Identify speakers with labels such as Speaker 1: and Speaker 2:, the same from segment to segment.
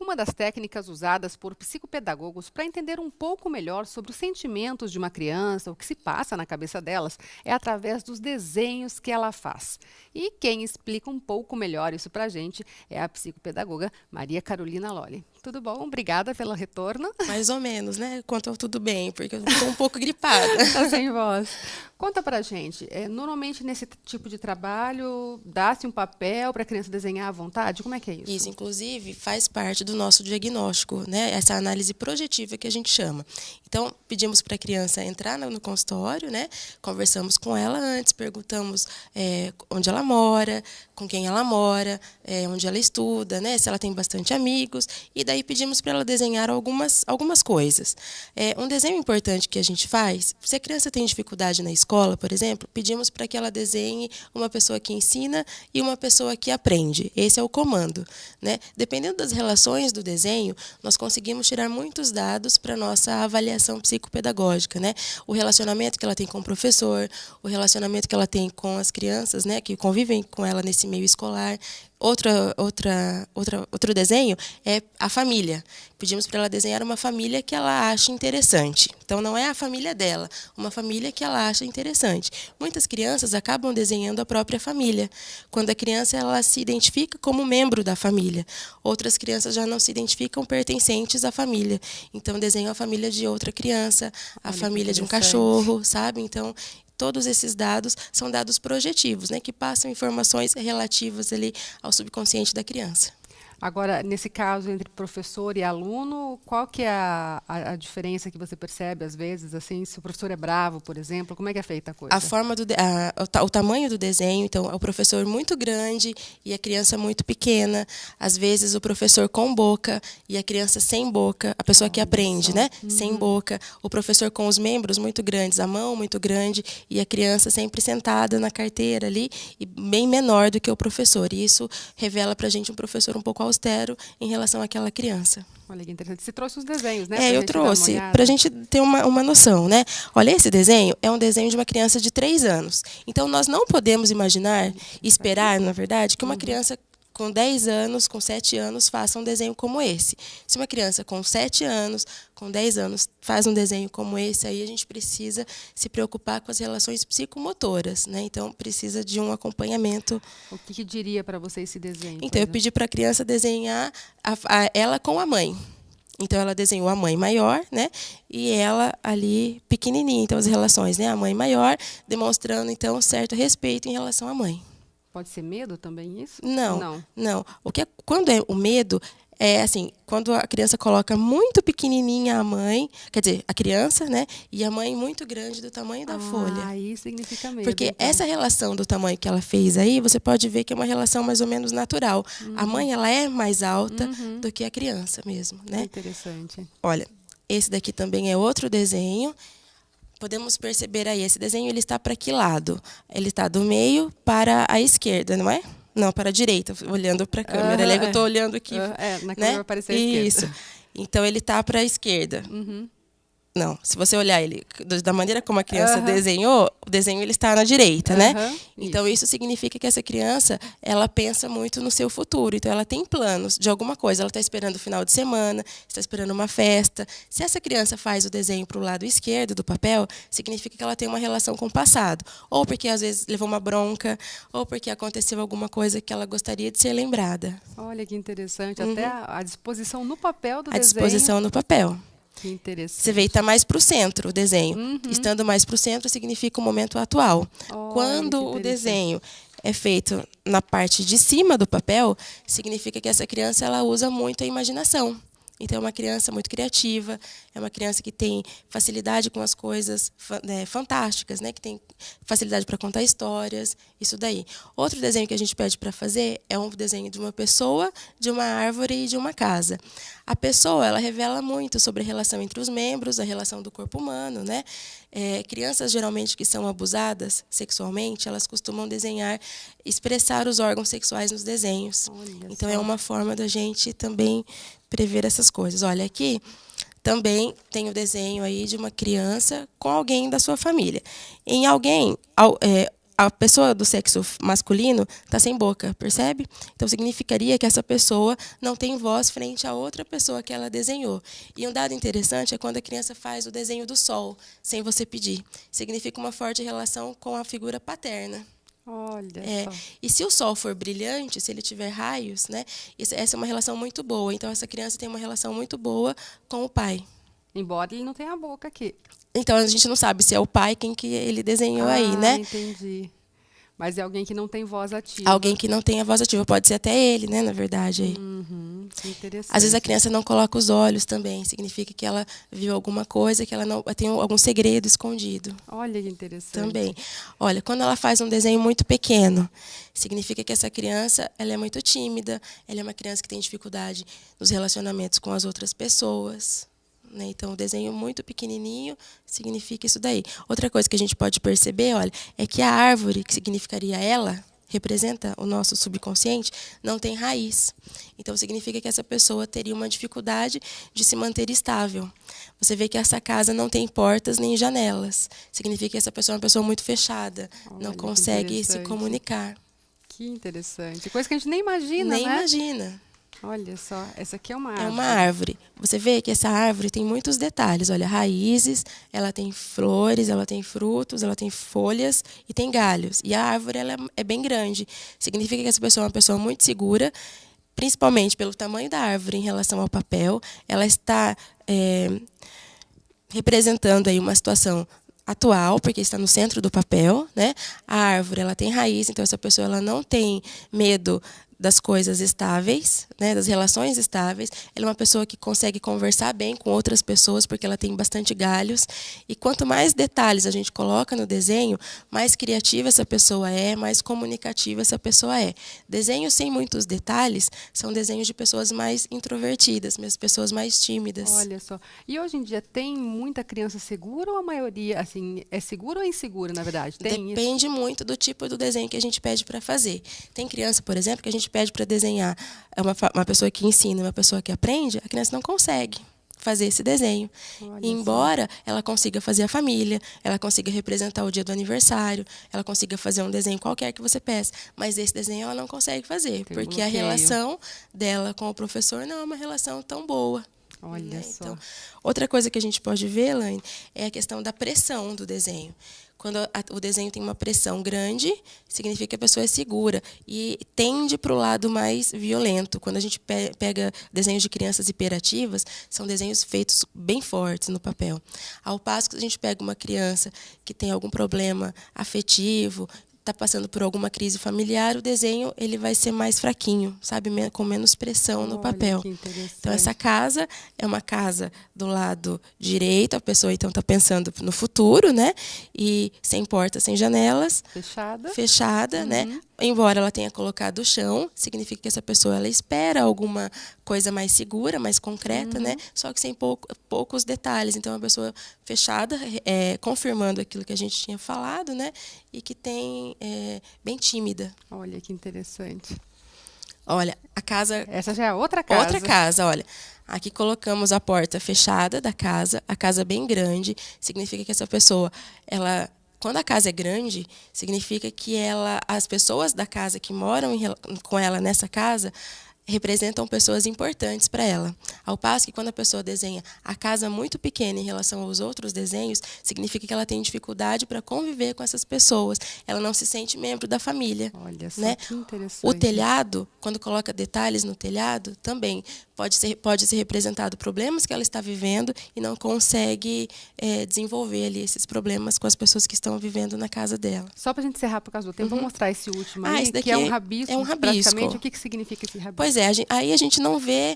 Speaker 1: Uma das técnicas usadas por psicopedagogos para entender um pouco melhor sobre os sentimentos de uma criança, o que se passa na cabeça delas, é através dos desenhos que ela faz. E quem explica um pouco melhor isso para a gente é a psicopedagoga Maria Carolina Lolli. Tudo bom? Obrigada pelo retorno.
Speaker 2: Mais ou menos, né? Quanto ao tudo bem, porque eu estou um pouco gripada.
Speaker 1: Tá sem voz. Conta pra gente, normalmente nesse tipo de trabalho, dá-se um papel para a criança desenhar à vontade? Como é que é isso?
Speaker 2: Isso, inclusive, faz parte do nosso diagnóstico, né? Essa análise projetiva que a gente chama. Então, pedimos para a criança entrar no consultório, né? Conversamos com ela antes, perguntamos onde ela mora, com quem ela mora, onde ela estuda, né? Se ela tem bastante amigos, e daí pedimos para ela desenhar algumas coisas. Um desenho importante que a gente faz, se a criança tem dificuldade na escola, por exemplo, pedimos para que ela desenhe uma pessoa que ensina e uma pessoa que aprende. Esse é o comando, né? Dependendo das relações do desenho, nós conseguimos tirar muitos dados para a nossa avaliação psicopedagógica, né? O relacionamento que ela tem com o professor, o relacionamento que ela tem com as crianças, né, que convivem com ela nesse meio escolar. Outro desenho é a família. Pedimos para ela desenhar uma família que ela acha interessante. Então, não é a família dela, uma família que ela acha interessante. Muitas crianças acabam desenhando a própria família, quando a criança ela se identifica como membro da família. Outras crianças já não se identificam pertencentes à família. Então, desenham a família de outra criança, a família de um cachorro, sabe? Então, todos esses dados são dados projetivos, né, que passam informações relativas ali ao subconsciente da criança.
Speaker 1: Agora, nesse caso, entre professor e aluno, qual que é a diferença que você percebe, às vezes, assim, se o professor é bravo, por exemplo, como é que é feita a coisa?
Speaker 2: A forma o tamanho do desenho, então, é o professor muito grande e a criança muito pequena. Às vezes, o professor com boca e a criança sem boca, a pessoa que aprende, né? Sem boca. O professor com os membros muito grandes, a mão muito grande e a criança sempre sentada na carteira ali e bem menor do que o professor. E isso revela para a gente um professor um pouco austero em relação àquela criança.
Speaker 1: Olha que interessante. Você trouxe os desenhos, né?
Speaker 2: Eu trouxe, para a gente ter uma noção, né? Olha, esse desenho é um desenho de uma criança de 3 anos. Então, nós não podemos imaginar, esperar, na verdade, que uma criança com 10 anos, com 7 anos, faça um desenho como esse. Se uma criança com 7 anos, com 10 anos, faz um desenho como esse, aí a gente precisa se preocupar com as relações psicomotoras, né? Então, precisa de um acompanhamento.
Speaker 1: O que diria para você esse desenho?
Speaker 2: Então, eu pedi para a criança desenhar ela com a mãe. Então, ela desenhou a mãe maior, né? E ela ali pequenininha. Então, as relações, né? A mãe maior, demonstrando, então, certo respeito em relação à mãe.
Speaker 1: Pode ser medo também isso?
Speaker 2: Não. Quando é o medo, é assim, quando a criança coloca muito pequenininha a mãe, quer dizer, a criança, né? E a mãe muito grande do tamanho da folha.
Speaker 1: Ah, isso significa medo.
Speaker 2: Porque
Speaker 1: então,
Speaker 2: essa relação do tamanho que ela fez aí, você pode ver que é uma relação mais ou menos natural. A mãe, ela é mais alta do que a criança mesmo, né?
Speaker 1: Interessante.
Speaker 2: Olha, esse daqui também é outro desenho. Podemos perceber aí, esse desenho ele está para que lado? Ele está do meio para a esquerda, não é? Não, para a direita, olhando para a câmera. Eu estou olhando aqui.
Speaker 1: Na câmera vai aparecer a esquerda.
Speaker 2: Isso. Então, ele está para a esquerda. Não, se você olhar ele da maneira como a criança desenhou, o desenho ele está na direita, né? Então, isso significa que essa criança, ela pensa muito no seu futuro. Então, ela tem planos de alguma coisa. Ela está esperando o final de semana, está esperando uma festa. Se essa criança faz o desenho para o lado esquerdo do papel, significa que ela tem uma relação com o passado. Ou porque, às vezes, levou uma bronca, ou porque aconteceu alguma coisa que ela gostaria de ser lembrada.
Speaker 1: Olha que interessante. Até a disposição no papel do desenho.
Speaker 2: A disposição no papel.
Speaker 1: Que interessante.
Speaker 2: Você vê, está mais para o centro o desenho. Estando mais para o centro significa o momento atual. Quando o desenho é feito na parte de cima do papel, significa que essa criança ela usa muito a imaginação. Então, é uma criança muito criativa, é uma criança que tem facilidade com as coisas fantásticas, né? Que tem facilidade para contar histórias, isso daí. Outro desenho que a gente pede para fazer é um desenho de uma pessoa, de uma árvore e de uma casa. A pessoa, ela revela muito sobre a relação entre os membros, a relação do corpo humano, né? Crianças, geralmente, que são abusadas sexualmente, elas costumam desenhar, expressar os órgãos sexuais nos desenhos. Então, é uma forma da gente também prever essas coisas. Olha, aqui também tem o desenho aí de uma criança com alguém da sua família. Em alguém, a pessoa do sexo masculino está sem boca, percebe? Então, significaria que essa pessoa não tem voz frente a outra pessoa que ela desenhou. E um dado interessante é quando a criança faz o desenho do sol, sem você pedir. Significa uma forte relação com a figura paterna.
Speaker 1: Olha só.
Speaker 2: E se o sol for brilhante, se ele tiver raios, né, essa é uma relação muito boa. Então, essa criança tem uma relação muito boa com o pai.
Speaker 1: Embora ele não tenha a boca aqui.
Speaker 2: Então, a gente não sabe se é o pai quem que ele desenhou aí, né?
Speaker 1: Entendi. Mas é alguém que não tem voz ativa.
Speaker 2: Alguém que não tem a voz ativa. Pode ser até ele, né, na verdade. Aí.
Speaker 1: Que interessante.
Speaker 2: Às vezes a criança não coloca os olhos também. Significa que ela viu alguma coisa, que ela não tem algum segredo escondido.
Speaker 1: Olha que interessante.
Speaker 2: Também. Olha, quando ela faz um desenho muito pequeno, significa que essa criança ela é muito tímida, ela é uma criança que tem dificuldade nos relacionamentos com as outras pessoas. Então, o desenho muito pequenininho significa isso daí. Outra coisa que a gente pode perceber, olha, é que a árvore, que significaria ela, representa o nosso subconsciente, não tem raiz. Então, significa que essa pessoa teria uma dificuldade de se manter estável. Você vê que essa casa não tem portas nem janelas. Significa que essa pessoa é uma pessoa muito fechada, não consegue se comunicar.
Speaker 1: Que interessante. Coisa que a gente nem imagina,
Speaker 2: nem
Speaker 1: né?
Speaker 2: Imagina.
Speaker 1: Olha só, essa aqui é uma árvore.
Speaker 2: É uma árvore. Você vê que essa árvore tem muitos detalhes. Olha, raízes, ela tem flores, ela tem frutos, ela tem folhas e tem galhos. E a árvore ela é bem grande. Significa que essa pessoa é uma pessoa muito segura, principalmente pelo tamanho da árvore em relação ao papel. Ela está representando aí uma situação atual, porque está no centro do papel, né? A árvore ela tem raiz, então essa pessoa ela não tem medo das coisas estáveis, né, das relações estáveis. Ela é uma pessoa que consegue conversar bem com outras pessoas, porque ela tem bastante galhos. E quanto mais detalhes a gente coloca no desenho, mais criativa essa pessoa é, mais comunicativa essa pessoa é. Desenhos sem muitos detalhes são desenhos de pessoas mais introvertidas, pessoas mais tímidas.
Speaker 1: Olha só. E hoje em dia tem muita criança segura ou a maioria, assim, é segura ou insegura, na verdade?
Speaker 2: Depende muito do tipo do desenho que a gente pede para fazer. Tem criança, por exemplo, que a gente pede para desenhar uma pessoa que ensina, uma pessoa que aprende, a criança não consegue fazer esse desenho. Embora ela consiga fazer a família, ela consiga representar o dia do aniversário, ela consiga fazer um desenho qualquer que você peça, mas esse desenho ela não consegue fazer, porque a relação dela com o professor não é uma relação tão boa.
Speaker 1: Olha só.
Speaker 2: Então, outra coisa que a gente pode ver, Elaine, é a questão da pressão do desenho. Quando o desenho tem uma pressão grande, significa que a pessoa é segura e tende para o lado mais violento. Quando a gente pega desenhos de crianças hiperativas, são desenhos feitos bem fortes no papel. Ao passo que a gente pega uma criança que tem algum problema afetivo, está passando por alguma crise familiar, o desenho ele vai ser mais fraquinho, sabe, com menos pressão no papel. Então essa casa é uma casa do lado direito, a pessoa então está pensando no futuro, né? E sem portas, sem janelas, fechada, né? Embora ela tenha colocado o chão, significa que essa pessoa ela espera alguma coisa mais segura, mais concreta, né? Só que sem poucos detalhes. Então, é uma pessoa fechada, confirmando aquilo que a gente tinha falado, né? E que tem bem tímida.
Speaker 1: Olha que interessante.
Speaker 2: Olha, a casa...
Speaker 1: Essa já é outra casa.
Speaker 2: Outra casa, olha. Aqui colocamos a porta fechada da casa, a casa bem grande. Significa que essa pessoa, ela... Quando a casa é grande, significa que as pessoas da casa que moram com ela nessa casa representam pessoas importantes para ela. Ao passo que quando a pessoa desenha a casa muito pequena em relação aos outros desenhos, significa que ela tem dificuldade para conviver com essas pessoas. Ela não se sente membro da família.
Speaker 1: Olha só,
Speaker 2: né?
Speaker 1: que interessante.
Speaker 2: O telhado, quando coloca detalhes no telhado, também pode ser representado problemas que ela está vivendo e não consegue desenvolver ali esses problemas com as pessoas que estão vivendo na casa dela.
Speaker 1: Só para a gente encerrar por causa do tempo, vou mostrar esse último aí,
Speaker 2: esse daqui
Speaker 1: que é um rabisco.
Speaker 2: É um rabisco.
Speaker 1: Praticamente, o que significa esse rabisco?
Speaker 2: Pois é, aí a gente não vê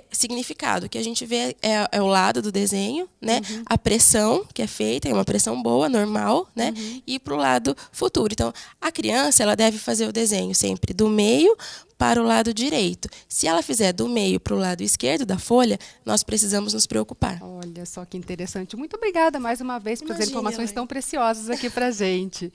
Speaker 2: significado. O que a gente vê é o lado do desenho, né? A pressão que é feita, é uma pressão boa, normal, né? E para o lado futuro. Então, a criança ela deve fazer o desenho sempre do meio para o lado direito. Se ela fizer do meio para o lado esquerdo da folha, nós precisamos nos preocupar.
Speaker 1: Olha só que interessante. Muito obrigada mais uma vez por as informações tão preciosas aqui para a gente.